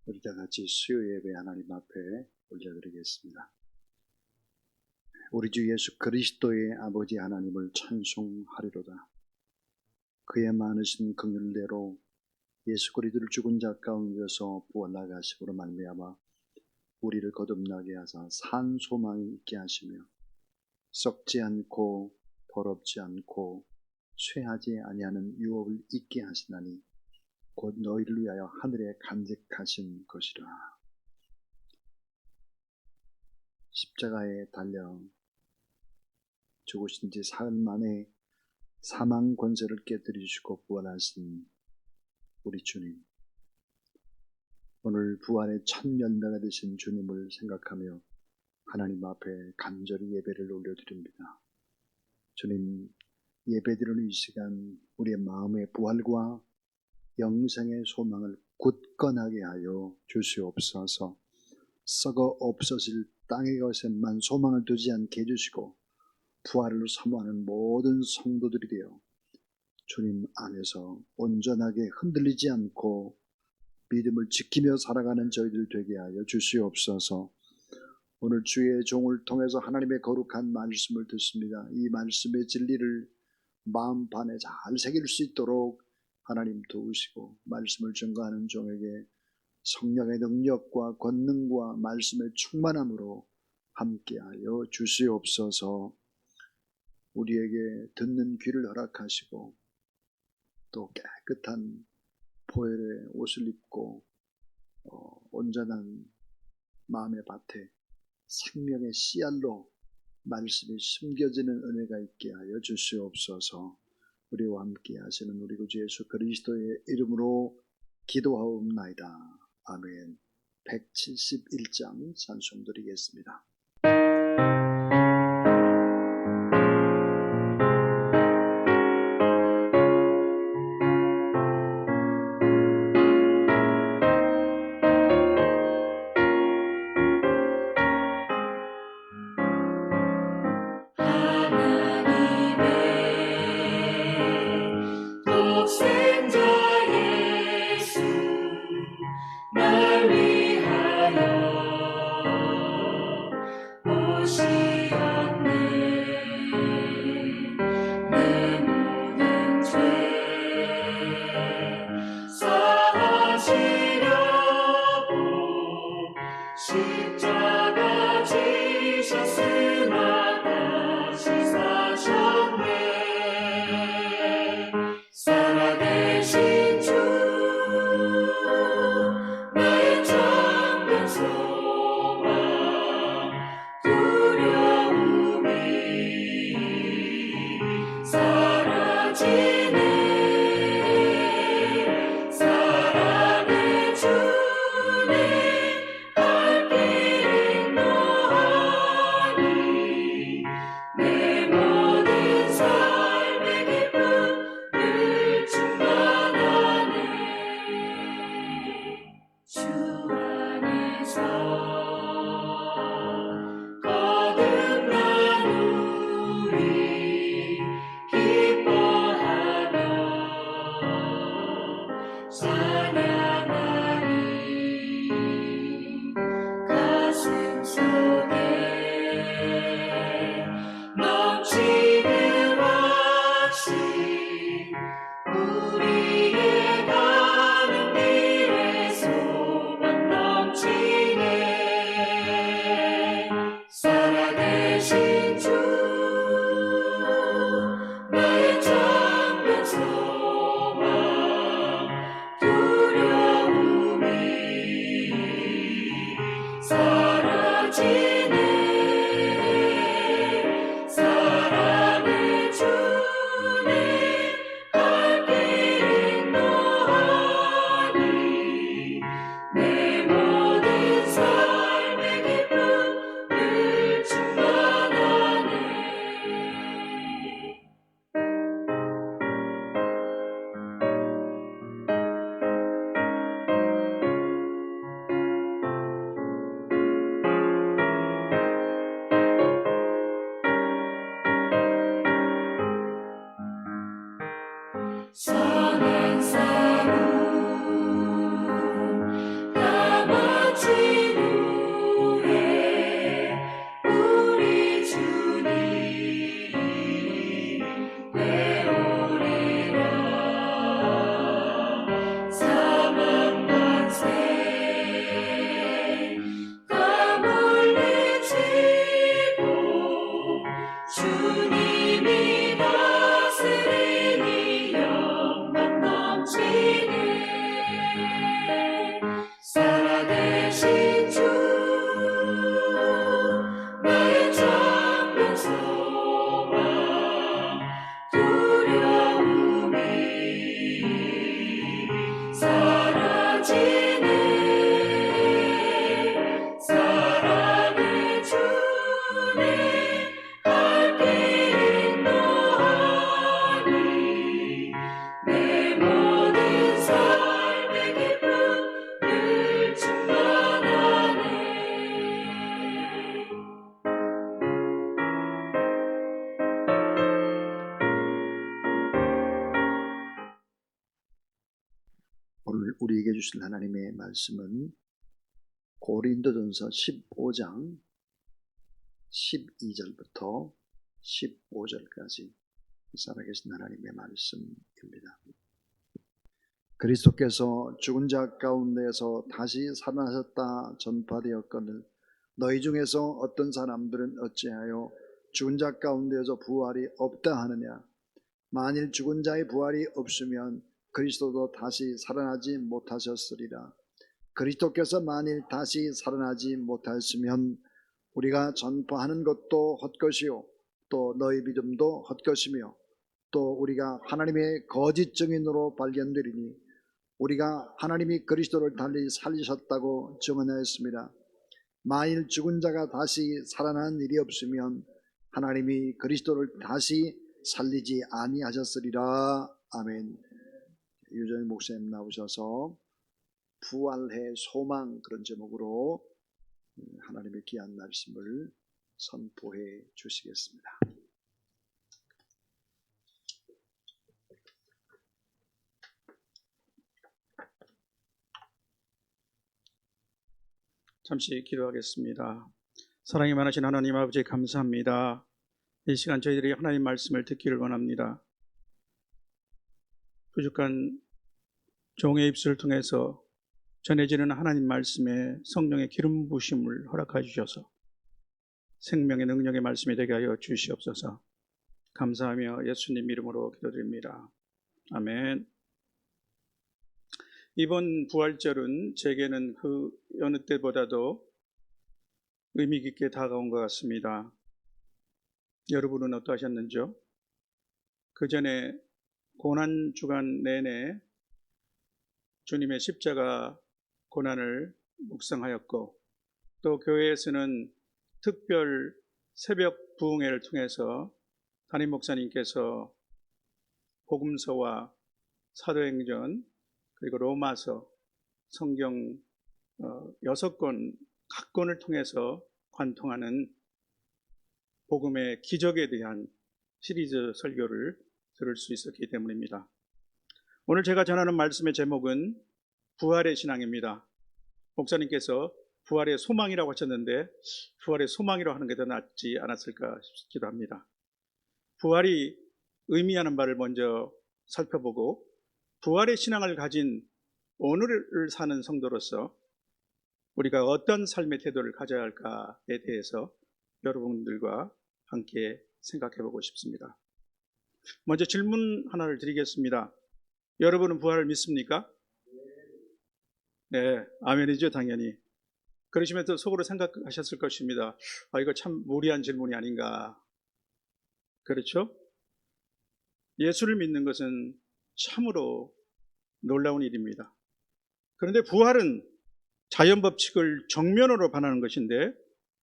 우리 다 같이 수요 예배 하나님 앞에 올려드리겠습니다. 우리 주 예수 그리스도의 아버지 하나님을 찬송하리로다. 그의 많으신 긍휼대로 예수 그리스도를 죽은 자 가운데서 부활나가심으로 말미암아 우리를 거듭나게 하사 산 소망이 있게 하시며 썩지 않고 더럽지 않고 쇠하지 아니하는 유업을 있게 하시나니 곧 너희를 위하여 하늘에 간직하신 것이라. 십자가에 달려 죽으신 지 사흘 만에 사망 권세를 깨뜨리시고 부활하신 우리 주님, 오늘 부활의 첫 열매가 되신 주님을 생각하며 하나님 앞에 간절히 예배를 올려드립니다. 주님, 예배드리는 이 시간 우리의 마음의 부활과 영생의 소망을 굳건하게 하여 주시옵소서. 썩어 없어질 땅의 것에만 소망을 두지 않게 해주시고 부활을 사모하는 모든 성도들이 되어 주님 안에서 온전하게 흔들리지 않고 믿음을 지키며 살아가는 저희들 되게 하여 주시옵소서. 오늘 주의 종을 통해서 하나님의 거룩한 말씀을 듣습니다. 이 말씀의 진리를 마음판에 잘 새길 수 있도록 하나님 도우시고 말씀을 증거하는 종에게 성령의 능력과 권능과 말씀의 충만함으로 함께하여 주시옵소서. 우리에게 듣는 귀를 허락하시고 또 깨끗한 보혈의 옷을 입고 온전한 마음의 밭에 생명의 씨알로 말씀이 숨겨지는 은혜가 있게 하여 주시옵소서. 우리와 함께 하시는 우리 구주 예수 그리스도의 이름으로 기도하옵나이다. 아멘. 171장 찬송 드리겠습니다. 주님 갈 길 인도하니 주실 하나님의 말씀은 고린도전서 15장 12절부터 15절까지 살아계신 하나님의 말씀입니다. 그리스도께서 죽은 자 가운데에서 다시 살아나셨다 전파되었거늘 너희 중에서 어떤 사람들은 어찌하여 죽은 자 가운데에서 부활이 없다 하느냐. 만일 죽은 자의 부활이 없으면 그리스도도 다시 살아나지 못하셨으리라. 그리스도께서 만일 다시 살아나지 못하였으면 우리가 전파하는 것도 헛것이요 또 너희 믿음도 헛것이며 또 우리가 하나님의 거짓 증인으로 발견되리니 우리가 하나님이 그리스도를 달리 살리셨다고 증언하였습니다. 만일 죽은 자가 다시 살아난 일이 없으면 하나님이 그리스도를 다시 살리지 아니하셨으리라. 아멘. 유정희 목사님 나오셔서 부활의 소망 그런 제목으로 하나님의 귀한 말씀을 선포해 주시겠습니다. 잠시 기도하겠습니다. 사랑이 많으신 하나님 아버지 감사합니다. 이 시간 저희들이 하나님 말씀을 듣기를 원합니다. 부족한 종의 입술을 통해서 전해지는 하나님 말씀에 성령의 기름 부으심을 허락해 주셔서 생명의 능력의 말씀이 되게 하여 주시옵소서. 감사하며 예수님 이름으로 기도드립니다. 아멘. 이번 부활절은 제게는 그 어느 때보다도 의미 깊게 다가온 것 같습니다. 여러분은 어떠하셨는지요? 그 전에 고난 주간 내내 주님의 십자가 고난을 묵상하였고 또 교회에서는 특별 새벽 부흥회를 통해서 담임 목사님께서 복음서와 사도행전 그리고 로마서 성경 6권 각 권을 통해서 관통하는 복음의 기적에 대한 시리즈 설교를 들을 수 있었기 때문입니다. 오늘 제가 전하는 말씀의 제목은 부활의 신앙입니다. 목사님께서 부활의 소망이라고 하셨는데 부활의 소망이라고 하는 게 더 낫지 않았을까 싶기도 합니다. 부활이 의미하는 바를 먼저 살펴보고 부활의 신앙을 가진 오늘을 사는 성도로서 우리가 어떤 삶의 태도를 가져야 할까에 대해서 여러분들과 함께 생각해 보고 싶습니다. 먼저 질문 하나를 드리겠습니다. 여러분은 부활을 믿습니까? 네, 아멘이죠, 당연히. 그러시면 또 속으로 생각하셨을 것입니다. 이거 참 무리한 질문이 아닌가. 그렇죠? 예수를 믿는 것은 참으로 놀라운 일입니다. 그런데 부활은 자연법칙을 정면으로 반하는 것인데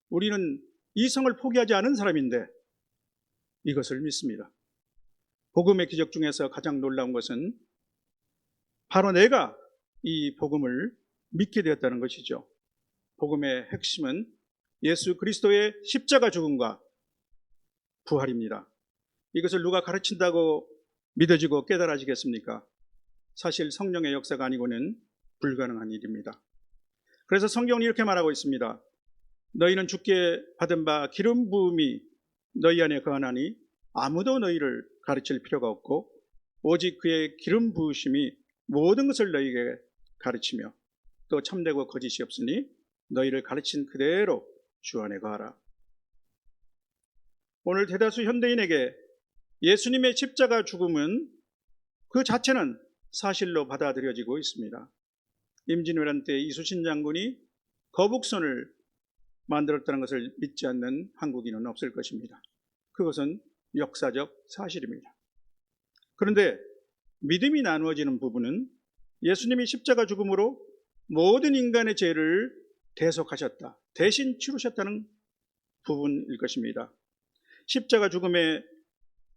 우리는 이성을 포기하지 않은 사람인데 이것을 믿습니다. 복음의 기적 중에서 가장 놀라운 것은 바로 내가 이 복음을 믿게 되었다는 것이죠. 복음의 핵심은 예수 그리스도의 십자가 죽음과 부활입니다. 이것을 누가 가르친다고 믿어지고 깨달아지겠습니까? 사실 성령의 역사가 아니고는 불가능한 일입니다. 그래서 성경은 이렇게 말하고 있습니다. 너희는 주께 받은 바 기름 부음이 너희 안에 거하나니 아무도 너희를 가르칠 필요가 없고 오직 그의 기름 부으심이 모든 것을 너희에게 가르치며 또 참되고 거짓이 없으니 너희를 가르친 그대로 주 안에 거하라. 오늘 대다수 현대인에게 예수님의 십자가 죽음은 그 자체는 사실로 받아들여지고 있습니다. 임진왜란 때 이순신 장군이 거북선을 만들었다는 것을 믿지 않는 한국인은 없을 것입니다. 그것은 역사적 사실입니다. 그런데 믿음이 나누어지는 부분은 예수님이 십자가 죽음으로 모든 인간의 죄를 대속하셨다, 대신 치르셨다는 부분일 것입니다. 십자가 죽음의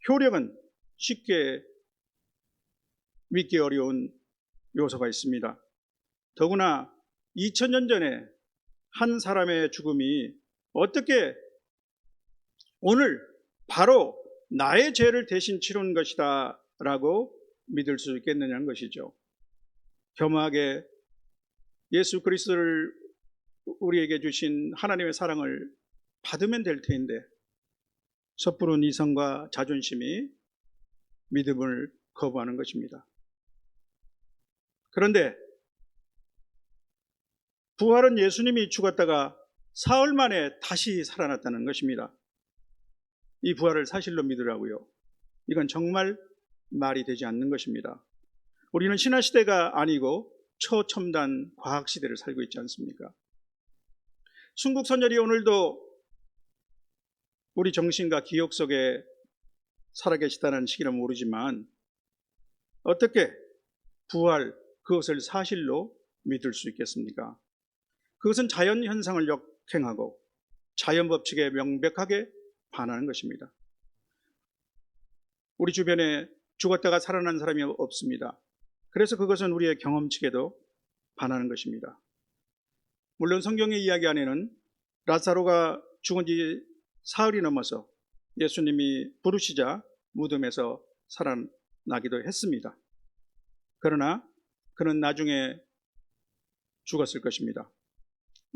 효력은 쉽게 믿기 어려운 요소가 있습니다. 더구나 2000년 전에 한 사람의 죽음이 어떻게 오늘 바로 나의 죄를 대신 치른 것이다 라고 믿을 수 있겠느냐는 것이죠. 겸허하게 예수 그리스도를 우리에게 주신 하나님의 사랑을 받으면 될 텐데 섣부른 이성과 자존심이 믿음을 거부하는 것입니다. 그런데 부활은 예수님이 죽었다가 사흘 만에 다시 살아났다는 것입니다. 이 부활을 사실로 믿으라고요. 이건 정말 말이 되지 않는 것입니다. 우리는 신화시대가 아니고 초첨단 과학시대를 살고 있지 않습니까? 순국선열이 오늘도 우리 정신과 기억 속에 살아계시다는 시기는 모르지만 어떻게 부활, 그것을 사실로 믿을 수 있겠습니까? 그것은 자연현상을 역행하고 자연법칙에 명백하게 반하는 것입니다. 우리 주변에 죽었다가 살아난 사람이 없습니다. 그래서 그것은 우리의 경험칙에도 반하는 것입니다. 물론 성경의 이야기 안에는 라사로가 죽은 지 사흘이 넘어서 예수님이 부르시자 무덤에서 살아나기도 했습니다. 그러나 그는 나중에 죽었을 것입니다.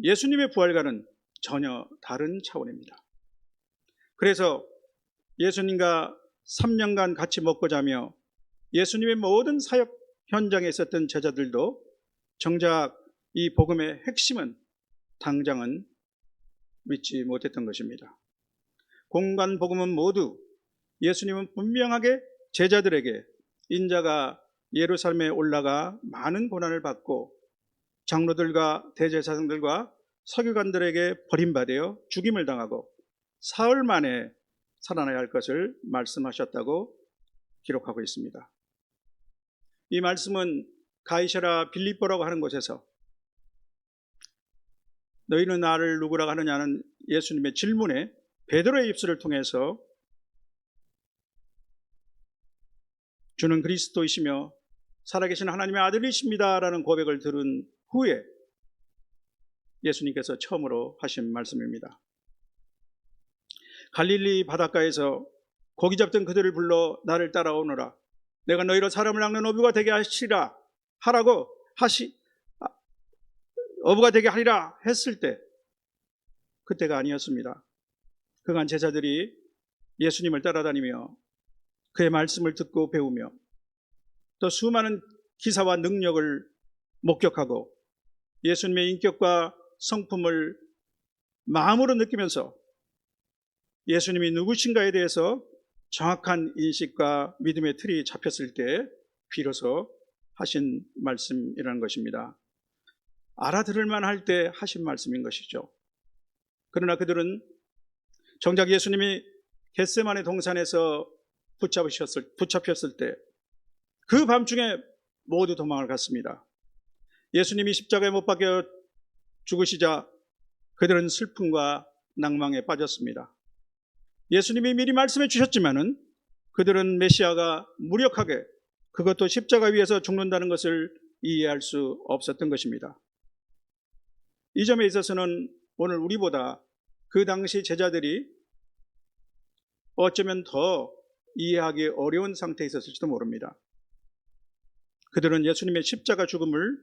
예수님의 부활과는 전혀 다른 차원입니다. 그래서 예수님과 3년간 같이 먹고 자며 예수님의 모든 사역 현장에 있었던 제자들도 정작 이 복음의 핵심은 당장은 믿지 못했던 것입니다. 공간 복음은 모두 예수님은 분명하게 제자들에게 인자가 예루살렘에 올라가 많은 고난을 받고 장로들과 대제사장들과 서기관들에게 버림받아 죽임을 당하고 사흘 만에 살아나야 할 것을 말씀하셨다고 기록하고 있습니다. 이 말씀은 가이사랴 빌립보라고 하는 곳에서 너희는 나를 누구라고 하느냐는 예수님의 질문에 베드로의 입술을 통해서 주는 그리스도이시며 살아계신 하나님의 아들이십니다라는 고백을 들은 후에 예수님께서 처음으로 하신 말씀입니다. 갈릴리 바닷가에서 고기 잡던 그들을 불러 나를 따라오너라. 내가 너희로 사람을 낚는 어부가 되게 하시라 하라고 어부가 되게 하리라 했을 때 그때가 아니었습니다. 그간 제자들이 예수님을 따라다니며 그의 말씀을 듣고 배우며 또 수많은 기사와 능력을 목격하고 예수님의 인격과 성품을 마음으로 느끼면서 예수님이 누구신가에 대해서 정확한 인식과 믿음의 틀이 잡혔을 때 비로소 하신 말씀이라는 것입니다. 알아들을만 할 때 하신 말씀인 것이죠. 그러나 그들은 정작 예수님이 겟세마네 동산에서 붙잡혔을 때 그 밤중에 모두 도망을 갔습니다. 예수님이 십자가에 못 박혀 죽으시자 그들은 슬픔과 낭망에 빠졌습니다. 예수님이 미리 말씀해 주셨지만은 그들은 메시아가 무력하게 그것도 십자가 위에서 죽는다는 것을 이해할 수 없었던 것입니다. 이 점에 있어서는 오늘 우리보다 그 당시 제자들이 어쩌면 더 이해하기 어려운 상태에 있었을지도 모릅니다. 그들은 예수님의 십자가 죽음을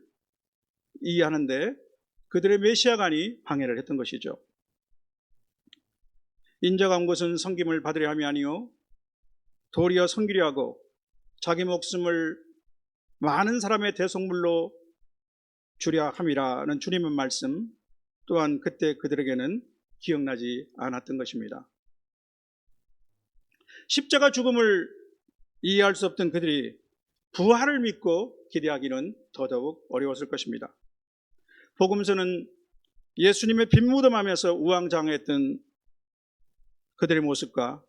이해하는데 그들의 메시아관이 방해를 했던 것이죠. 인자가 온 것은 섬김을 받으려 함이 아니요 도리어 섬기려 하고 자기 목숨을 많은 사람의 대속물로 주려 함이라는 주님의 말씀 또한 그때 그들에게는 기억나지 않았던 것입니다. 십자가 죽음을 이해할 수 없던 그들이 부활을 믿고 기대하기는 더더욱 어려웠을 것입니다. 복음서는 예수님의 빈무덤하면서 우왕좌왕했던 그들의 모습과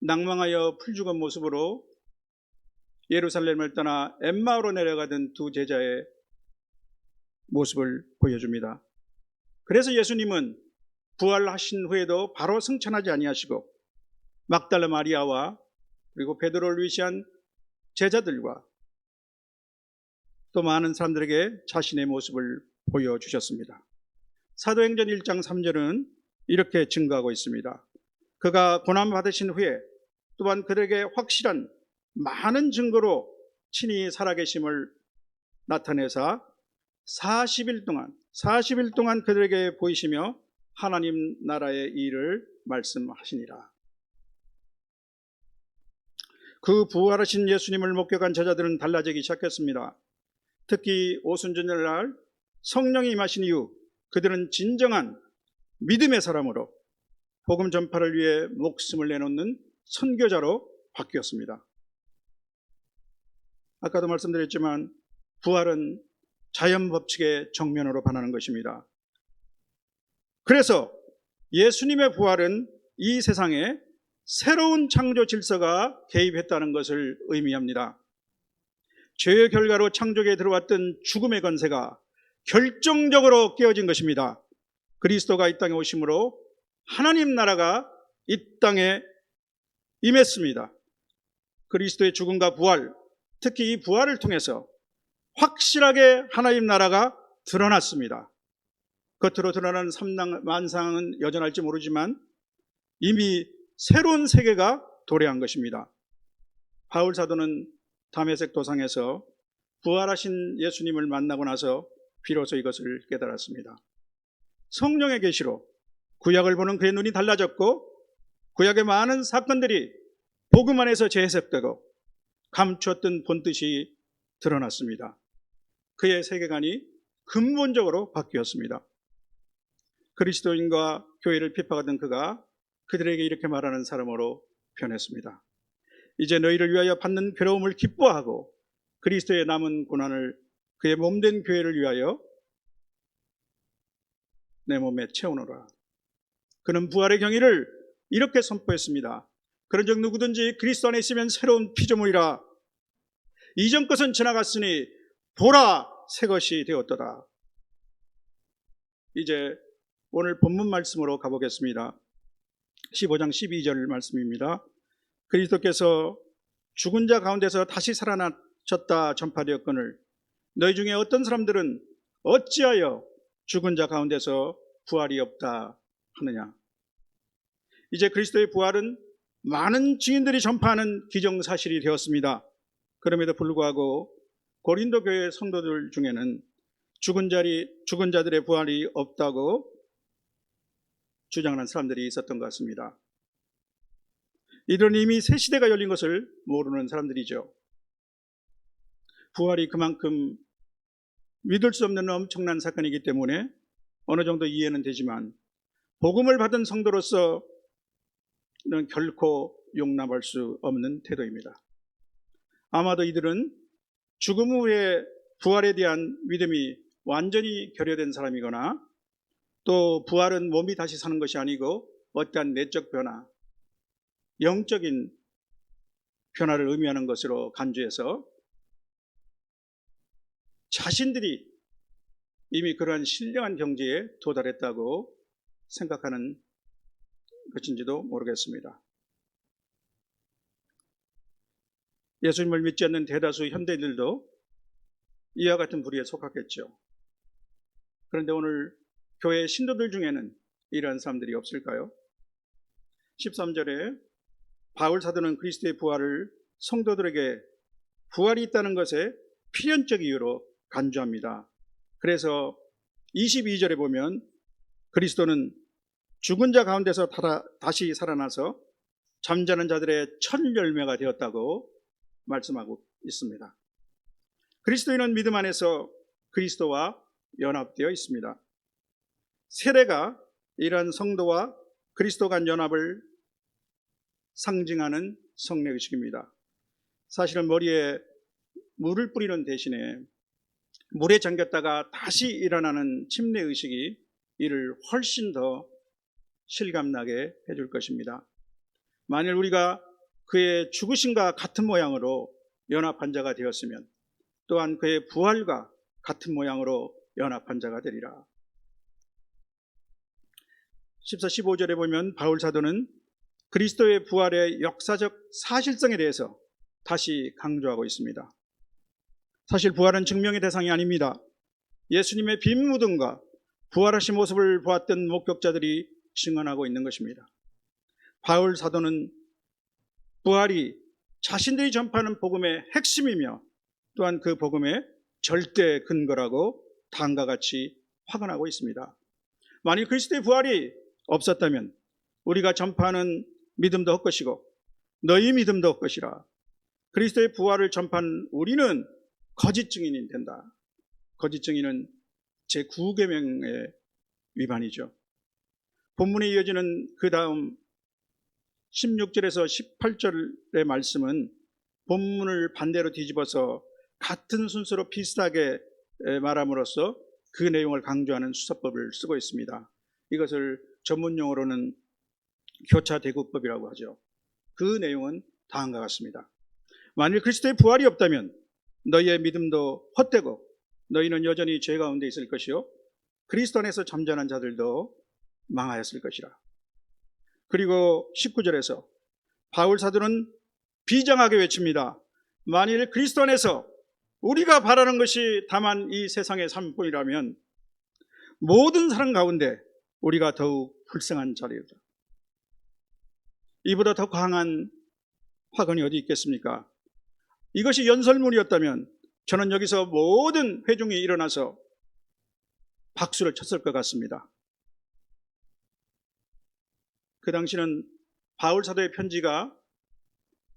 낭망하여 풀죽은 모습으로 예루살렘을 떠나 엠마오로 내려가던 두 제자의 모습을 보여줍니다. 그래서 예수님은 부활하신 후에도 바로 승천하지 아니하시고 막달라 마리아와 그리고 베드로를 위시한 제자들과 또 많은 사람들에게 자신의 모습을 보여주셨습니다. 사도행전 1장 3절은 이렇게 증거하고 있습니다. 그가 고난받으신 후에 또한 그들에게 확실한 많은 증거로 친히 살아계심을 나타내사 40일 동안 그들에게 보이시며 하나님 나라의 일을 말씀하시니라. 그 부활하신 예수님을 목격한 제자들은 달라지기 시작했습니다. 특히 오순절날 성령이 임하신 이후 그들은 진정한 믿음의 사람으로 복음 전파를 위해 목숨을 내놓는 선교자로 바뀌었습니다. 아까도 말씀드렸지만 부활은 자연 법칙의 정면으로 반하는 것입니다. 그래서 예수님의 부활은 이 세상에 새로운 창조 질서가 개입했다는 것을 의미합니다. 죄의 결과로 창조계에 들어왔던 죽음의 권세가 결정적으로 깨어진 것입니다. 그리스도가 이 땅에 오심으로 하나님 나라가 이 땅에 임했습니다. 그리스도의 죽음과 부활, 특히 이 부활을 통해서 확실하게 하나님 나라가 드러났습니다. 겉으로 드러나는 만상은 여전할지 모르지만 이미 새로운 세계가 도래한 것입니다. 바울 사도는 다메섹 도상에서 부활하신 예수님을 만나고 나서 비로소 이것을 깨달았습니다. 성령의 계시로 구약을 보는 그의 눈이 달라졌고 구약의 많은 사건들이 복음 안에서 재해석되고 감추었던 본뜻이 드러났습니다. 그의 세계관이 근본적으로 바뀌었습니다. 그리스도인과 교회를 핍박하던 그가 그들에게 이렇게 말하는 사람으로 변했습니다. 이제 너희를 위하여 받는 괴로움을 기뻐하고 그리스도의 남은 고난을 그의 몸된 교회를 위하여 내 몸에 채우노라. 그는 부활의 경위를 이렇게 선포했습니다. 그런즉 누구든지 그리스도 안에 있으면 새로운 피조물이라. 이전 것은 지나갔으니 보라 새 것이 되었도다. 이제 오늘 본문 말씀으로 가보겠습니다. 15장 12절 말씀입니다. 그리스도께서 죽은 자 가운데서 다시 살아나셨다 전파되었거늘 너희 중에 어떤 사람들은 어찌하여 죽은 자 가운데서 부활이 없다 하느냐. 이제 그리스도의 부활은 많은 증인들이 전파하는 기정사실이 되었습니다. 그럼에도 불구하고 고린도 교회 성도들 중에는 죽은 자들의 부활이 없다고 주장하는 사람들이 있었던 것 같습니다. 이들은 이미 새 시대가 열린 것을 모르는 사람들이죠. 부활이 그만큼 믿을 수 없는 엄청난 사건이기 때문에 어느 정도 이해는 되지만 복음을 받은 성도로서는 결코 용납할 수 없는 태도입니다. 아마도 이들은 죽음 후에 부활에 대한 믿음이 완전히 결여된 사람이거나 또 부활은 몸이 다시 사는 것이 아니고 어떠한 내적 변화, 영적인 변화를 의미하는 것으로 간주해서 자신들이 이미 그러한 신령한 경지에 도달했다고 생각하는 것인지도 모르겠습니다. 예수님을 믿지 않는 대다수 현대인들도 이와 같은 부류에 속하겠죠. 그런데 오늘 교회 신도들 중에는 이러한 사람들이 없을까요? 13절에 바울 사도는 그리스도의 부활을 성도들에게 부활이 있다는 것에 필연적 이유로 간주합니다. 그래서 22절에 보면 그리스도는 죽은 자 가운데서 다시 살아나서 잠자는 자들의 첫 열매가 되었다고 말씀하고 있습니다. 그리스도인은 믿음 안에서 그리스도와 연합되어 있습니다. 세례가 이러한 성도와 그리스도 간 연합을 상징하는 성례의식입니다. 사실은 머리에 물을 뿌리는 대신에 물에 잠겼다가 다시 일어나는 침례의식이 이를 훨씬 더 실감나게 해줄 것입니다. 만일 우리가 그의 죽으심과 같은 모양으로 연합한 자가 되었으면 또한 그의 부활과 같은 모양으로 연합한 자가 되리라. 14, 15절에 보면 바울 사도는 그리스도의 부활의 역사적 사실성에 대해서 다시 강조하고 있습니다. 사실 부활은 증명의 대상이 아닙니다. 예수님의 빈 무덤과 부활하신 모습을 보았던 목격자들이 증언하고 있는 것입니다. 바울 사도는 부활이 자신들이 전파하는 복음의 핵심이며 또한 그 복음의 절대 근거라고 다음과 같이 확언하고 있습니다. 만일 그리스도의 부활이 없었다면 우리가 전파하는 믿음도 헛것이고 너희 믿음도 헛것이라. 그리스도의 부활을 전파한 우리는 거짓 증인이 된다. 거짓 증인은 제9계명의 위반이죠. 본문에 이어지는 그 다음 16절에서 18절의 말씀은 본문을 반대로 뒤집어서 같은 순서로 비슷하게 말함으로써 그 내용을 강조하는 수사법을 쓰고 있습니다. 이것을 전문용어로는 교차대구법이라고 하죠. 그 내용은 다음과 같습니다. 만일 그리스도의 부활이 없다면 너희의 믿음도 헛되고 너희는 여전히 죄 가운데 있을 것이요 그리스도 안에서 잠잠한 자들도 망하였을 것이라. 그리고 19절에서 바울 사도는 비장하게 외칩니다. 만일 그리스도 안에서 우리가 바라는 것이 다만 이 세상의 삶뿐이라면 모든 사람 가운데 우리가 더욱 불쌍한 자리이다. 이보다 더 강한 확언이 어디 있겠습니까? 이것이 연설문이었다면 저는 여기서 모든 회중이 일어나서 박수를 쳤을 것 같습니다. 그 당시는 바울 사도의 편지가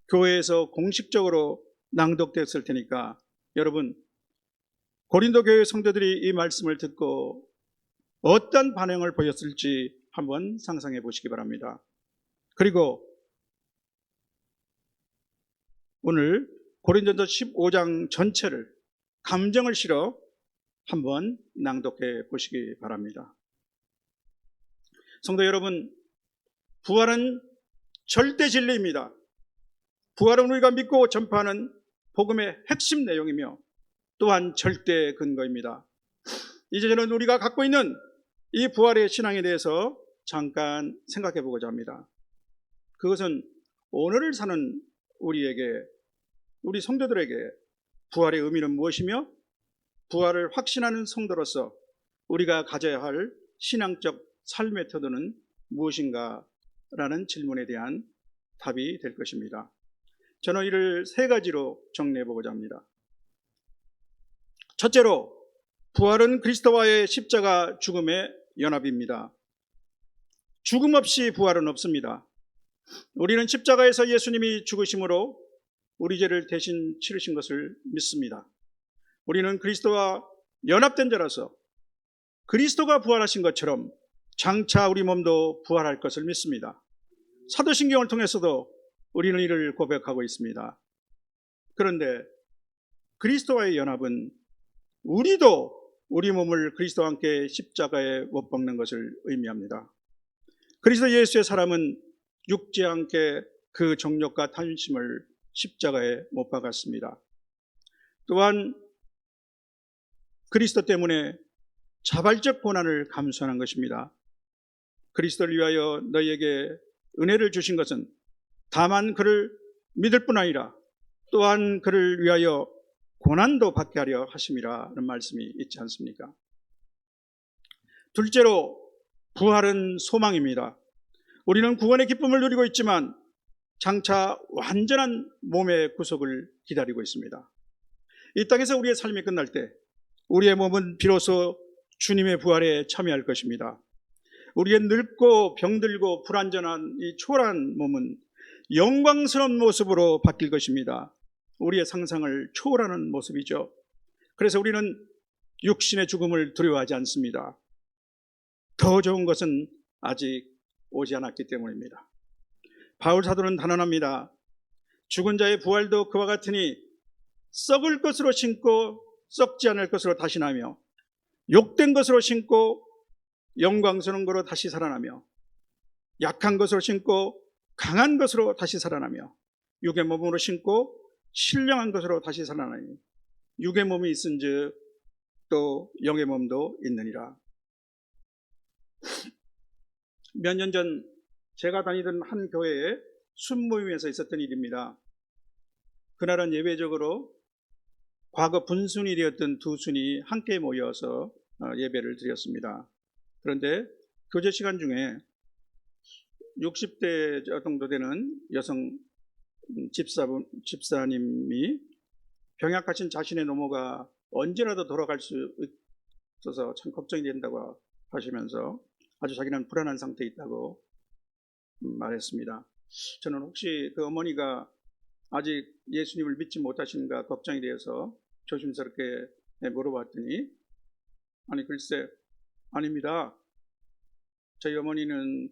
교회에서 공식적으로 낭독됐을 테니까 여러분 고린도 교회 성도들이 이 말씀을 듣고 어떤 반응을 보였을지 한번 상상해 보시기 바랍니다. 그리고 오늘 고린도전서 15장 전체를 감정을 실어 한번 낭독해 보시기 바랍니다. 성도 여러분, 부활은 절대 진리입니다. 부활은 우리가 믿고 전파하는 복음의 핵심 내용이며 또한 절대 근거입니다. 이제 저는 우리가 갖고 있는 이 부활의 신앙에 대해서 잠깐 생각해 보고자 합니다. 그것은 오늘을 사는 우리에게, 우리 성도들에게 부활의 의미는 무엇이며 부활을 확신하는 성도로서 우리가 가져야 할 신앙적 삶의 태도는 무엇인가 라는 질문에 대한 답이 될 것입니다. 저는 이를 세 가지로 정리해 보고자 합니다. 첫째로, 부활은 그리스도와의 십자가 죽음의 연합입니다. 죽음 없이 부활은 없습니다. 우리는 십자가에서 예수님이 죽으심으로 우리 죄를 대신 치르신 것을 믿습니다. 우리는 그리스도와 연합된 자라서 그리스도가 부활하신 것처럼 장차 우리 몸도 부활할 것을 믿습니다. 사도신경을 통해서도 우리는 이를 고백하고 있습니다. 그런데 그리스도와의 연합은 우리도 우리 몸을 그리스도와 함께 십자가에 못 박는 것을 의미합니다. 그리스도 예수의 사람은 육지와 함께 그 정욕과 탐심을 십자가에 못 박았습니다. 또한 그리스도 때문에 자발적 고난을 감수하는 것입니다. 그리스도를 위하여 너희에게 은혜를 주신 것은 다만 그를 믿을 뿐 아니라 또한 그를 위하여 고난도 받게 하려 하심이라는 말씀이 있지 않습니까? 둘째로, 부활은 소망입니다. 우리는 구원의 기쁨을 누리고 있지만 장차 완전한 몸의 구속을 기다리고 있습니다. 이 땅에서 우리의 삶이 끝날 때 우리의 몸은 비로소 주님의 부활에 참여할 것입니다. 우리의 늙고 병들고 불완전한 이 초라한 몸은 영광스러운 모습으로 바뀔 것입니다. 우리의 상상을 초월하는 모습이죠. 그래서 우리는 육신의 죽음을 두려워하지 않습니다. 더 좋은 것은 아직 오지 않았기 때문입니다. 바울 사도는 단언합니다. 죽은 자의 부활도 그와 같으니 썩을 것으로 신고 썩지 않을 것으로 다시 나며 욕된 것으로 신고 영광스러운 것으로 다시 살아나며 약한 것으로 신고 강한 것으로 다시 살아나며 육의 몸으로 신고 신령한 것으로 다시 살아나니 육의 몸이 있은즉 또 영의 몸도 있느니라. 몇 년 전 제가 다니던 한 교회에 순모임에서 있었던 일입니다. 그날은 예배적으로 과거 분순일이었던 두 순이 함께 모여서 예배를 드렸습니다. 그런데 교제 시간 중에 60대 정도 되는 여성 집사님이 병약하신 자신의 노모가 언제라도 돌아갈 수 있어서 참 걱정이 된다고 하시면서 아주 자기는 불안한 상태에 있다고 말했습니다. 저는 혹시 그 어머니가 아직 예수님을 믿지 못하신가 걱정이 되어서 조심스럽게 물어봤더니, 아니 글쎄 아닙니다. 저희 어머니는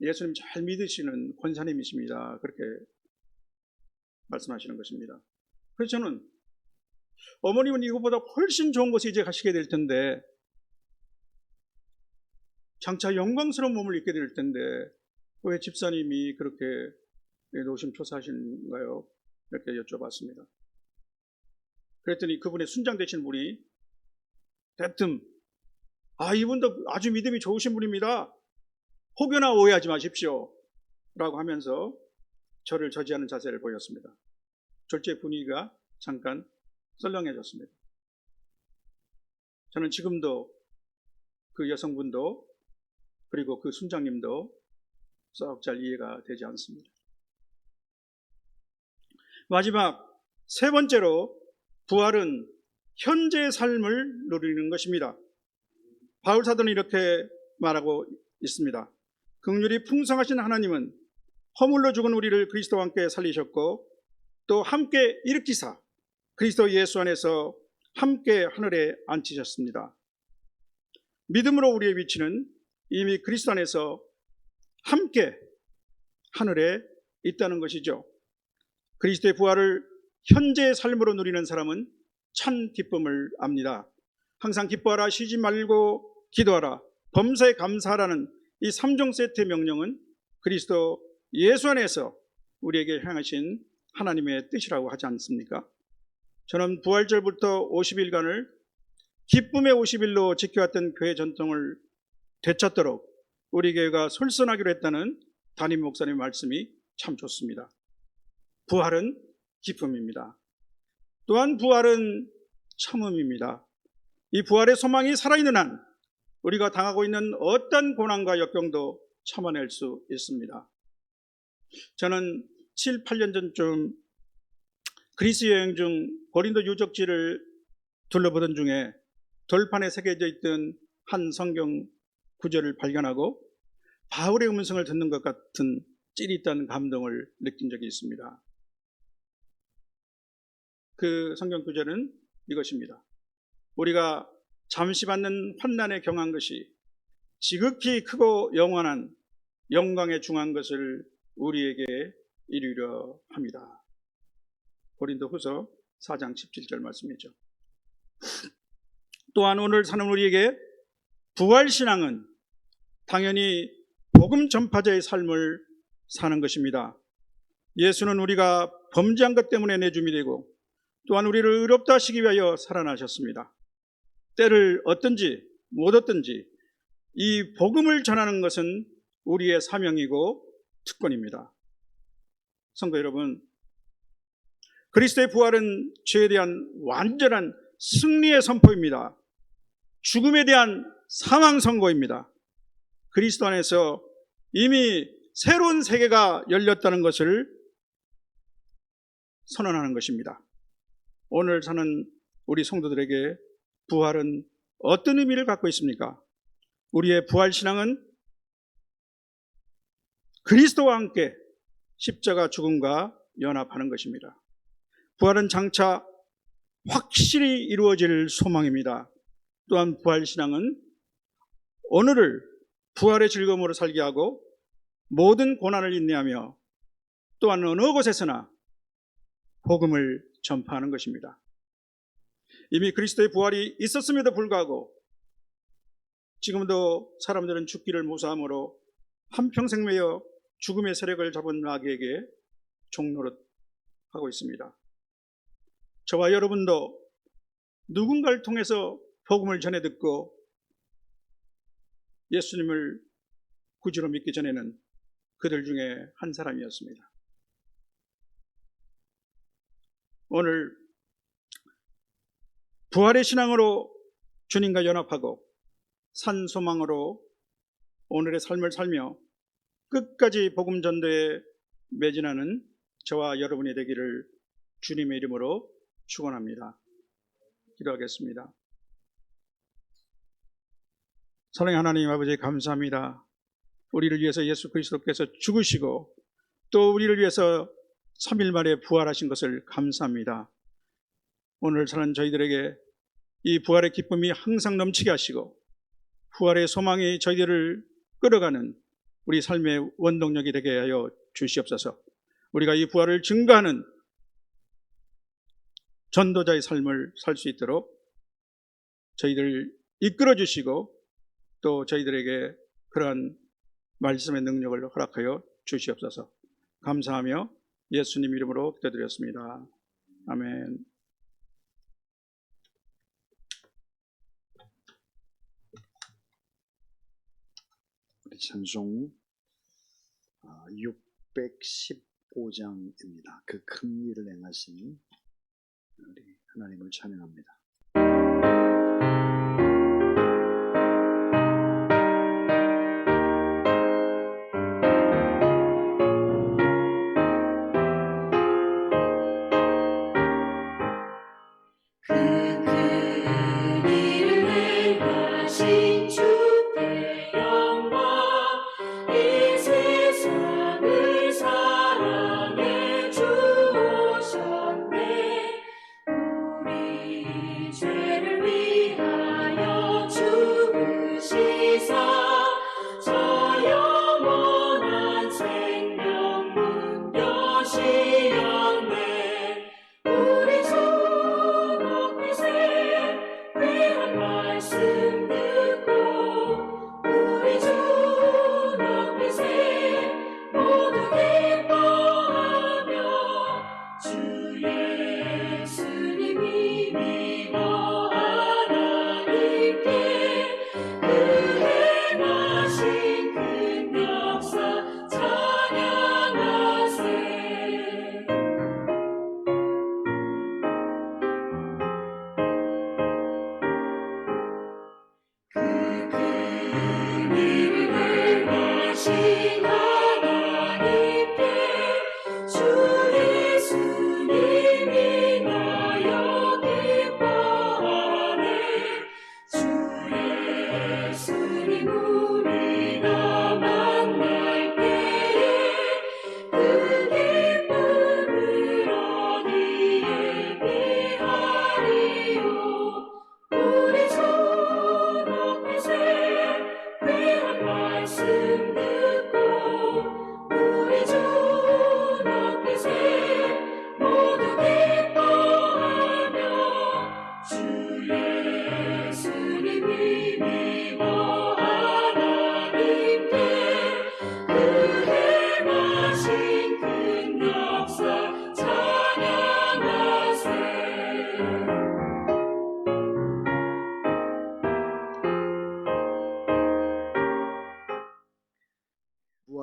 예수님 잘 믿으시는 권사님이십니다. 그렇게 말씀하시는 것입니다. 그래서 저는 어머님은 이것보다 훨씬 좋은 곳에 이제 가시게 될 텐데, 장차 영광스러운 몸을 입게 될 텐데 왜 집사님이 그렇게 노심초사하시는가요? 이렇게 여쭤봤습니다. 그랬더니 그분의 순장 되신 분이 대뜸, 이분도 아주 믿음이 좋으신 분입니다. 혹여나 오해하지 마십시오 라고 하면서 저를 저지하는 자세를 보였습니다. 졸지의 분위기가 잠깐 썰렁해졌습니다. 저는 지금도 그 여성분도 그리고 그 순장님도 썩 잘 이해가 되지 않습니다. 마지막 세 번째로, 부활은 현재의 삶을 누리는 것입니다. 바울 사도는 이렇게 말하고 있습니다. 긍휼이 풍성하신 하나님은 허물로 죽은 우리를 그리스도와 함께 살리셨고 또 함께 일으키사 그리스도 예수 안에서 함께 하늘에 앉히셨습니다. 믿음으로 우리의 위치는 이미 그리스도 안에서 함께 하늘에 있다는 것이죠. 그리스도의 부활을 현재의 삶으로 누리는 사람은 참 기쁨을 압니다. 항상 기뻐하라, 쉬지 말고 기도하라, 범사에 감사하라는 이 3종 세트의 명령은 그리스도 예수 안에서 우리에게 향하신 하나님의 뜻이라고 하지 않습니까? 저는 부활절부터 50일간을 기쁨의 50일로 지켜왔던 교회 전통을 되찾도록 우리 교회가 솔선하기로 했다는 담임 목사님의 말씀이 참 좋습니다. 부활은 기쁨입니다. 또한 부활은 참음입니다. 이 부활의 소망이 살아있는 한 우리가 당하고 있는 어떤 고난과 역경도 참아낼 수 있습니다. 저는 7, 8년 전쯤 그리스 여행 중 고린도 유적지를 둘러보던 중에 돌판에 새겨져 있던 한 성경 구절을 발견하고 바울의 음성을 듣는 것 같은 찌릿한 감동을 느낀 적이 있습니다. 그 성경 구절은 이것입니다. 우리가 잠시 받는 환난에 경한 것이 지극히 크고 영원한 영광에 중한 것을 우리에게 이루려 합니다. 고린도후서 4장 17절 말씀이죠. 또한 오늘 사는 우리에게 부활신앙은 당연히 복음 전파자의 삶을 사는 것입니다. 예수는 우리가 범죄한 것 때문에 내줌이 되고 또한 우리를 의롭다 하시기 위하여 살아나셨습니다. 때를 얻든지 못 얻든지 이 복음을 전하는 것은 우리의 사명이고 특권입니다. 성도 여러분, 그리스도의 부활은 죄에 대한 완전한 승리의 선포입니다. 죽음에 대한 사망 선고입니다. 그리스도 안에서 이미 새로운 세계가 열렸다는 것을 선언하는 것입니다. 오늘 사는 우리 성도들에게 부활은 어떤 의미를 갖고 있습니까? 우리의 부활 신앙은 그리스도와 함께 십자가 죽음과 연합하는 것입니다. 부활은 장차 확실히 이루어질 소망입니다. 또한 부활 신앙은 오늘을 부활의 즐거움으로 살게 하고 모든 고난을 인내하며 또한 어느 곳에서나 복음을 전파하는 것입니다. 이미 그리스도의 부활이 있었음에도 불구하고 지금도 사람들은 죽기를 무사함으로 한평생 매여 죽음의 세력을 잡은 마귀에게 종노릇 하고 있습니다. 저와 여러분도 누군가를 통해서 복음을 전해 듣고 예수님을 구주로 믿기 전에는 그들 중에 한 사람이었습니다. 오늘 부활의 신앙으로 주님과 연합하고 산 소망으로 오늘의 삶을 살며 끝까지 복음 전도에 매진하는 저와 여러분이 되기를 주님의 이름으로 축원합니다. 기도하겠습니다. 사랑의 하나님 아버지 감사합니다. 우리를 위해서 예수 그리스도께서 죽으시고 또 우리를 위해서 3일 만에 부활하신 것을 감사합니다. 오늘 사는 저희들에게 이 부활의 기쁨이 항상 넘치게 하시고 부활의 소망이 저희들을 끌어가는 우리 삶의 원동력이 되게 하여 주시옵소서. 우리가 이 부활을 증거하는 전도자의 삶을 살 수 있도록 저희들을 이끌어 주시고 또 저희들에게 그러한 말씀의 능력을 허락하여 주시옵소서. 감사하며 예수님 이름으로 기도드렸습니다. 아멘. 우리 찬송 615장입니다. 그 큰 일을 행하신 우리 하나님을 찬양합니다.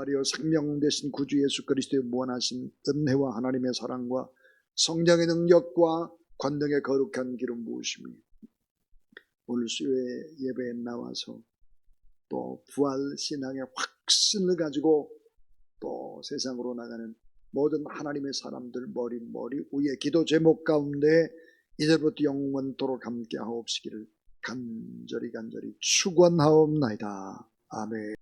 부활이요 생명 되신 구주 예수 그리스도의 무한하신 은혜와 하나님의 사랑과 성령의 능력과 관능의 거룩한 기름 부으심이 오늘 수요일 예배에 나와서 또 부활 신앙의 확신을 가지고 또 세상으로 나가는 모든 하나님의 사람들 머리 위에 기도 제목 가운데 이제부터 영원토록 함께 하옵시기를 간절히 축원하옵나이다. 아멘.